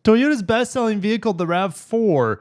Toyota's best-selling vehicle, the RAV4,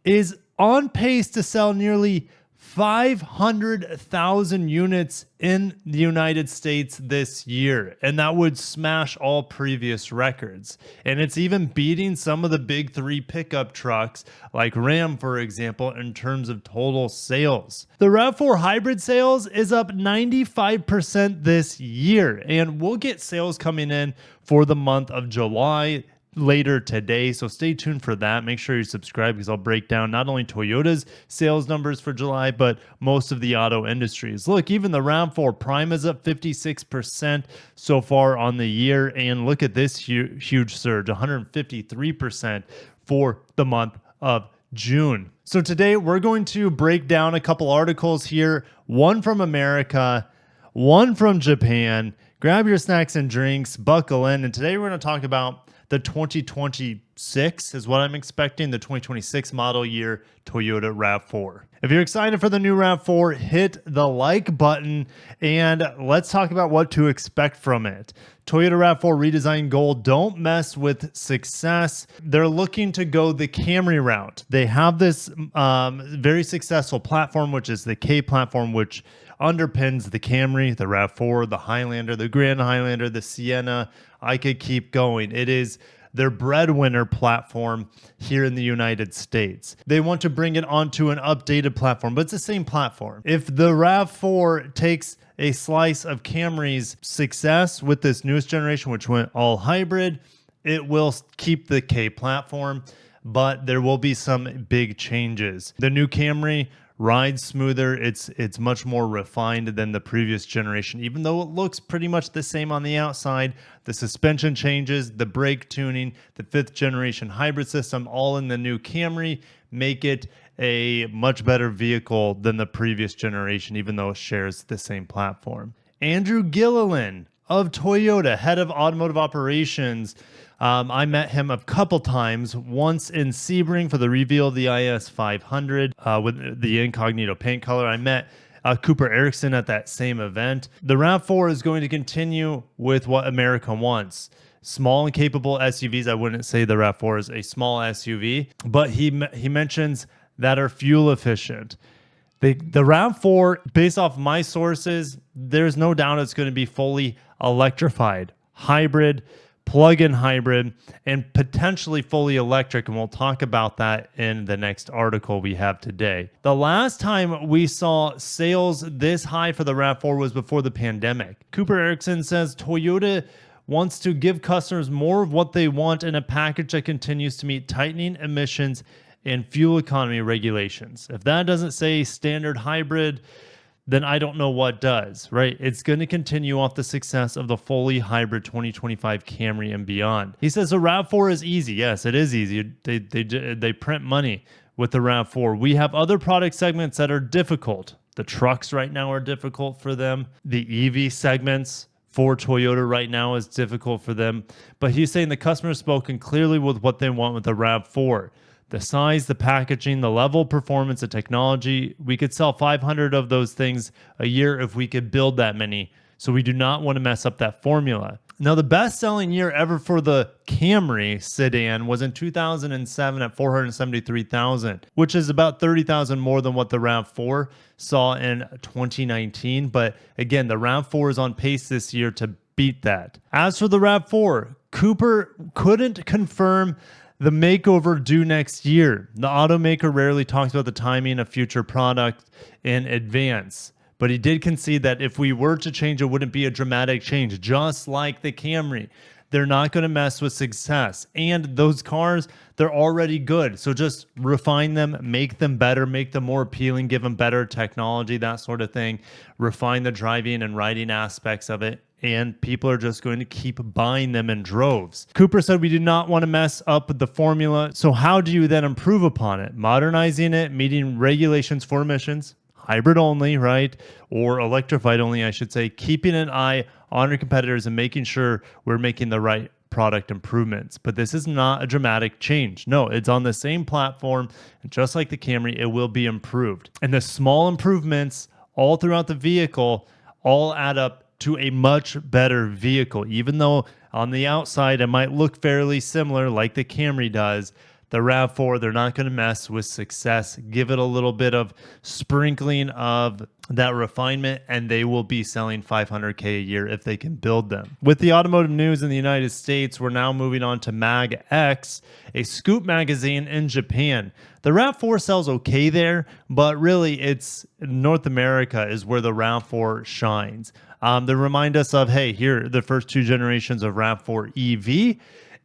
is on pace to sell nearly 500,000 units in the United States this year, and that would smash all previous records. And it's even beating some of the big three pickup trucks like Ram, for example, in terms of total sales. The RAV4 hybrid sales is up 95% this year, and we'll get sales coming in for the month of July later today, so stay tuned for that. Make sure you subscribe because I'll break down not only Toyota's sales numbers for July, but most of the auto industries. Look, even the Rav4 Prime is up 56% so far on the year, and look at this huge surge, 153% for the month of June. So today we're going to break down a couple articles here, one from America, one from Japan. Grab your snacks and drinks, buckle in, and today we're going to talk about the 2026 is what I'm expecting, the 2026 model year Toyota RAV4. If you're excited for the new RAV4, hit the like button and let's talk about what to expect from it. Toyota RAV4 redesign goal, don't mess with success. They're looking to go the Camry route. They have this very successful platform, which is the K platform, which underpins the Camry, the RAV4, the Highlander, the Grand Highlander, the Sienna. I could keep going. It is their breadwinner platform here in the United States. They want to bring it onto an updated platform, but it's the same platform. If the RAV4 takes a slice of Camry's success with this newest generation, which went all hybrid, it will keep the K platform, but there will be some big changes. The new Camry rides smoother. It's much more refined than the previous generation, even though it looks pretty much the same on the outside. The suspension changes, the brake tuning, the 5th generation hybrid system, all in the new Camry, make it a much better vehicle than the previous generation, even though it shares the same platform. Andrew Gilliland of Toyota, head of automotive operations. I met him a couple times, once in Sebring for the reveal of the IS 500 with the incognito paint color. I met Cooper Erickson at that same event. The RAV4 is going to continue with what America wants. Small and capable SUVs. I wouldn't say the RAV4 is a small SUV, but he mentions that are fuel efficient. The RAV4, based off my sources, there's no doubt it's going to be fully electrified, hybrid, plug-in hybrid, and potentially fully electric, and we'll talk about that in the next article we have today. The last time we saw sales this high for the RAV4 was before the pandemic. Cooper Erickson says Toyota wants to give customers more of what they want in a package that continues to meet tightening emissions and fuel economy regulations. If that doesn't say standard hybrid, then I don't know what does, right? It's going to continue off the success of the fully hybrid 2025 Camry and beyond. He says the RAV4 is easy. Yes, it is easy. They print money with the RAV4. We have other product segments that are difficult. The trucks right now are difficult for them. The EV segments for Toyota right now is difficult for them. But he's saying the customer has spoken clearly with what they want with the RAV4. The size, the packaging, the level of performance, the technology. We could sell 500 of those things a year if we could build that many. So we do not want to mess up that formula. Now, the best-selling year ever for the Camry sedan was in 2007 at 473,000, which is about 30,000 more than what the RAV4 saw in 2019. But again, the RAV4 is on pace this year to beat that. As for the RAV4, Cooper couldn't confirm the makeover due next year. The automaker rarely talks about the timing of future product in advance, but he did concede that if we were to change, it wouldn't be a dramatic change, just like the Camry. They're not going to mess with success. And those cars, they're already good. So just refine them, make them better, make them more appealing, give them better technology, that sort of thing. Refine the driving and riding aspects of it. And people are just going to keep buying them in droves. Cooper said we do not want to mess up with the formula. So how do you then improve upon it? Modernizing it, meeting regulations for emissions, hybrid only, right? Or electrified only, I should say. Keeping an eye on our competitors and making sure we're making the right product improvements. But this is not a dramatic change. No, it's on the same platform. And just like the Camry, it will be improved. And the small improvements all throughout the vehicle all add up to a much better vehicle. Even though on the outside it might look fairly similar like the Camry does, the RAV4, they're not going to mess with success. Give it a little bit of sprinkling of that refinement, and they will be selling $500K a year if they can build them. With the automotive news in the United States, we're now moving on to Mag X, a scoop magazine in Japan. The RAV4 sells okay there, but really it's North America is where the RAV4 shines. They remind us of, hey, here are the first 2 generations of RAV4 EV.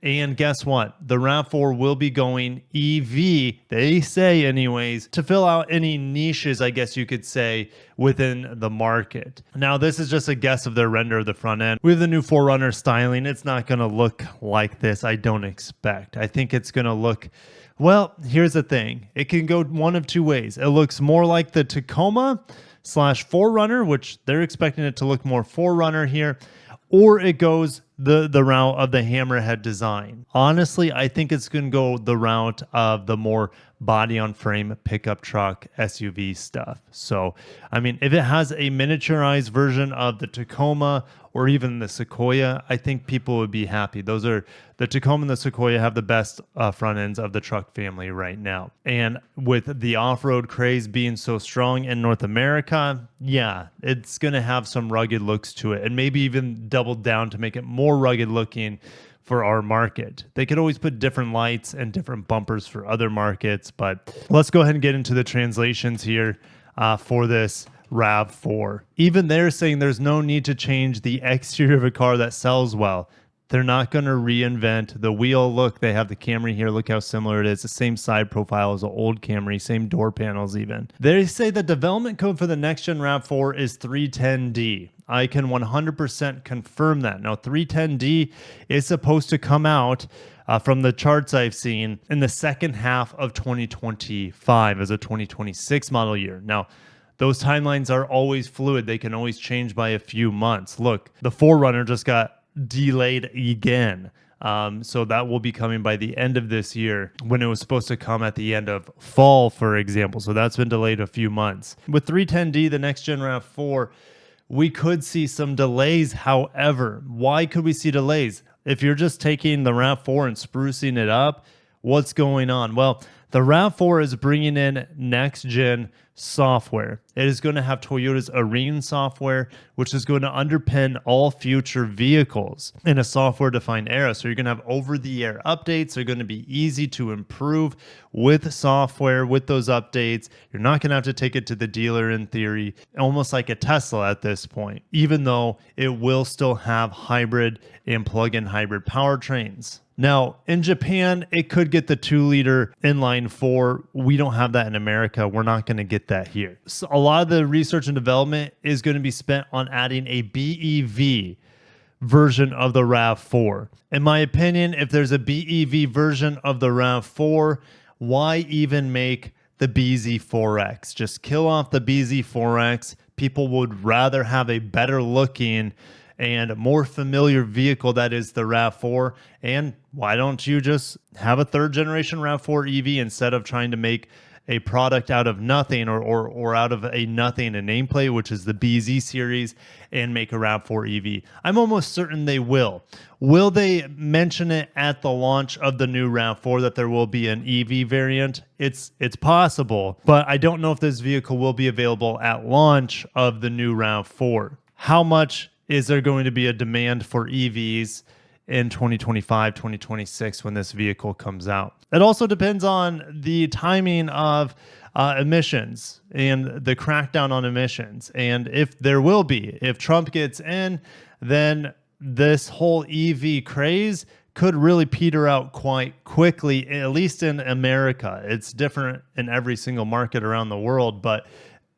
And guess what? The RAV4 will be going EV, they say anyways, to fill out any niches, I guess you could say, within the market. Now, this is just a guess of their render of the front end. We have the new 4Runner styling. It's not going to look like this, I don't expect. I think it's going to look... Well, here's the thing. It can go one of 2 ways. It looks more like the Tacoma / 4Runner, which they're expecting it to look more 4Runner here, or it goes the route of the hammerhead design. Honestly, I think it's going to go the route of the more body on frame pickup truck SUV stuff. So, I mean, if it has a miniaturized version of the Tacoma or even the Sequoia, I think people would be happy. Those are the Tacoma and the Sequoia have the best front ends of the truck family right now. And with the off-road craze being so strong in North America, yeah, it's going to have some rugged looks to it, and maybe even double down to make it more rugged looking for our market. They could always put different lights and different bumpers for other markets, but let's go ahead and get into the translations here for this RAV4. Even they're saying there's no need to change the exterior of a car that sells well. They're not going to reinvent the wheel. Look, they have the Camry here. Look how similar it is. The same side profile as the old Camry, same door panels even. They say the development code for the next-gen RAV4 is 310D. I can 100% confirm that. Now, 310D is supposed to come out from the charts I've seen in the second half of 2025 as a 2026 model year. Now, those timelines are always fluid. They can always change by a few months. Look, the 4Runner just got delayed again. So that will be coming by the end of this year when it was supposed to come at the end of fall, for example. So that's been delayed a few months. With 310D, the next gen RAV4, we could see some delays. However, why could we see delays? If you're just taking the RAV4 and sprucing it up, what's going on? Well, the RAV4 is bringing in next-gen software. It is going to have Toyota's Arene software, which is going to underpin all future vehicles in a software-defined era. So you're going to have over-the-air updates. They're going to be easy to improve with software, with those updates. You're not going to have to take it to the dealer in theory, almost like a Tesla at this point, even though it will still have hybrid and plug-in hybrid powertrains. Now, in Japan, it could get the 2-liter inline 4. We don't have that in America. We're not going to get that here. So a lot of the research and development is going to be spent on adding a BEV version of the RAV4. In my opinion, if there's a BEV version of the RAV4, why even make the BZ4X? Just kill off the BZ4X. People would rather have a better looking and more familiar vehicle that is the RAV4. And why don't you just have a 3rd generation RAV4 EV instead of trying to make a product out of nothing or out of a nothing, a nameplate, which is the BZ series, and make a RAV4 EV? I'm almost certain they will. Will they mention it at the launch of the new RAV4 that there will be an EV variant? It's possible, but I don't know if this vehicle will be available at launch of the new RAV4. How much is there going to be a demand for EVs in 2025, 2026 when this vehicle comes out? It also depends on the timing of emissions and the crackdown on emissions. And if there will be, if Trump gets in, then this whole EV craze could really peter out quite quickly, at least in America. It's different in every single market around the world, but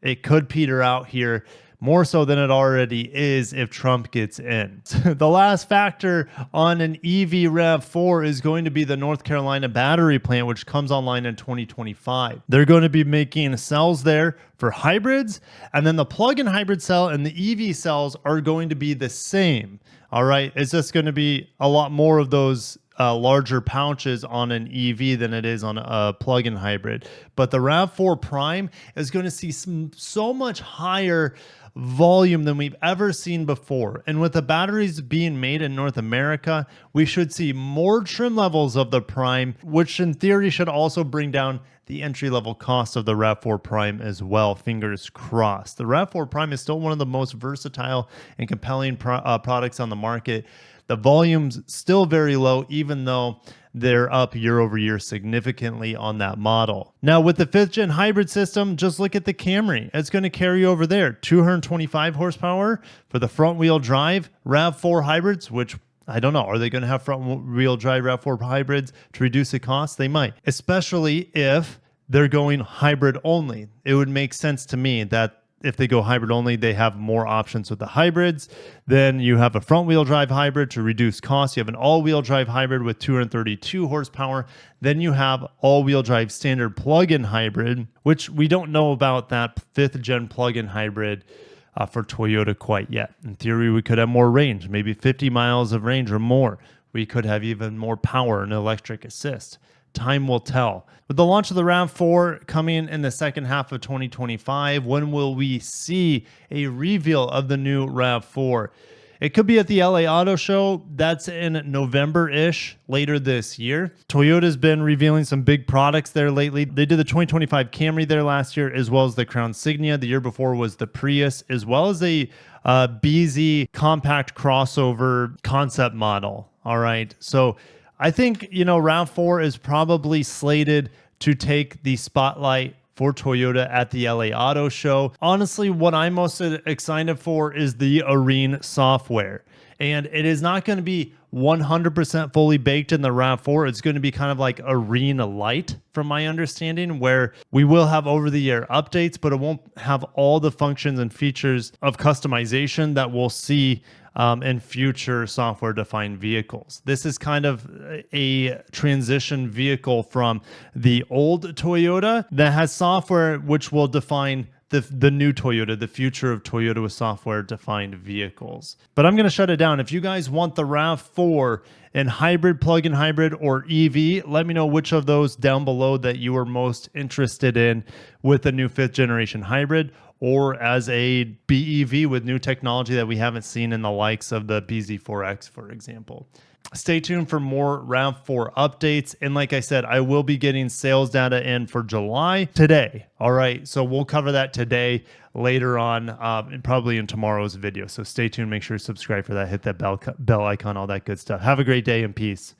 it could peter out here more so than it already is if Trump gets in. The last factor on an EV RAV4 is going to be the North Carolina battery plant, which comes online in 2025. They're going to be making cells there for hybrids, and then the plug-in hybrid cell and the EV cells are going to be the same. All right, it's just going to be a lot more of those larger pouches on an EV than it is on a plug-in hybrid. But the RAV4 Prime is going to see so much higher volume than we've ever seen before. And with the batteries being made in North America, we should see more trim levels of the Prime, which in theory should also bring down the entry-level cost of the RAV4 Prime as well. Fingers crossed. The RAV4 Prime is still one of the most versatile and compelling products on the market. The volume's still very low, even though they're up year over year significantly on that model. Now, with the 5th gen hybrid system, just look at the Camry. It's going to carry over there 225 horsepower for the front wheel drive RAV4 hybrids, which I don't know. Are they going to have front wheel drive RAV4 hybrids to reduce the cost? They might, especially if they're going hybrid only. It would make sense to me that if they go hybrid only, they have more options with the hybrids. Then you have a front wheel drive hybrid to reduce costs. You have an all-wheel drive hybrid with 232 horsepower. Then you have all-wheel drive standard plug-in hybrid, which we don't know about that 5th gen plug-in hybrid for Toyota quite yet. In theory, we could have more range, maybe 50 miles of range or more. We could have even more power and electric assist. Time will tell. With the launch of the RAV4 coming in the second half of 2025, when will we see a reveal of the new RAV4? It could be at the LA Auto Show. That's in November-ish, later this year. Toyota's been revealing some big products there lately. They did the 2025 Camry there last year, as well as the Crown Signia. The year before was the Prius, as well as a BZ compact crossover concept model. All right, so I think, RAV4 is probably slated to take the spotlight for Toyota at the LA Auto Show. Honestly, what I'm most excited for is the Arene software. And it is not going to be 100% fully baked in the RAV4. It's going to be kind of like Arene Lite, from my understanding, where we will have over-the-air updates, but it won't have all the functions and features of customization that we'll see in future software-defined vehicles. This is kind of a transition vehicle from the old Toyota that has software which will define the new Toyota, the future of Toyota with software-defined vehicles. But I'm going to shut it down. If you guys want the RAV4 in hybrid, plug-in hybrid, or EV, let me know which of those down below that you are most interested in with the new 5th generation hybrid, or as a BEV with new technology that we haven't seen in the likes of the BZ4X, for example. Stay tuned for more RAV4 updates. And like I said, I will be getting sales data in for July today. All right, so we'll cover that today, later on, and probably in tomorrow's video. So stay tuned. Make sure to subscribe for that. Hit that bell icon, all that good stuff. Have a great day and peace.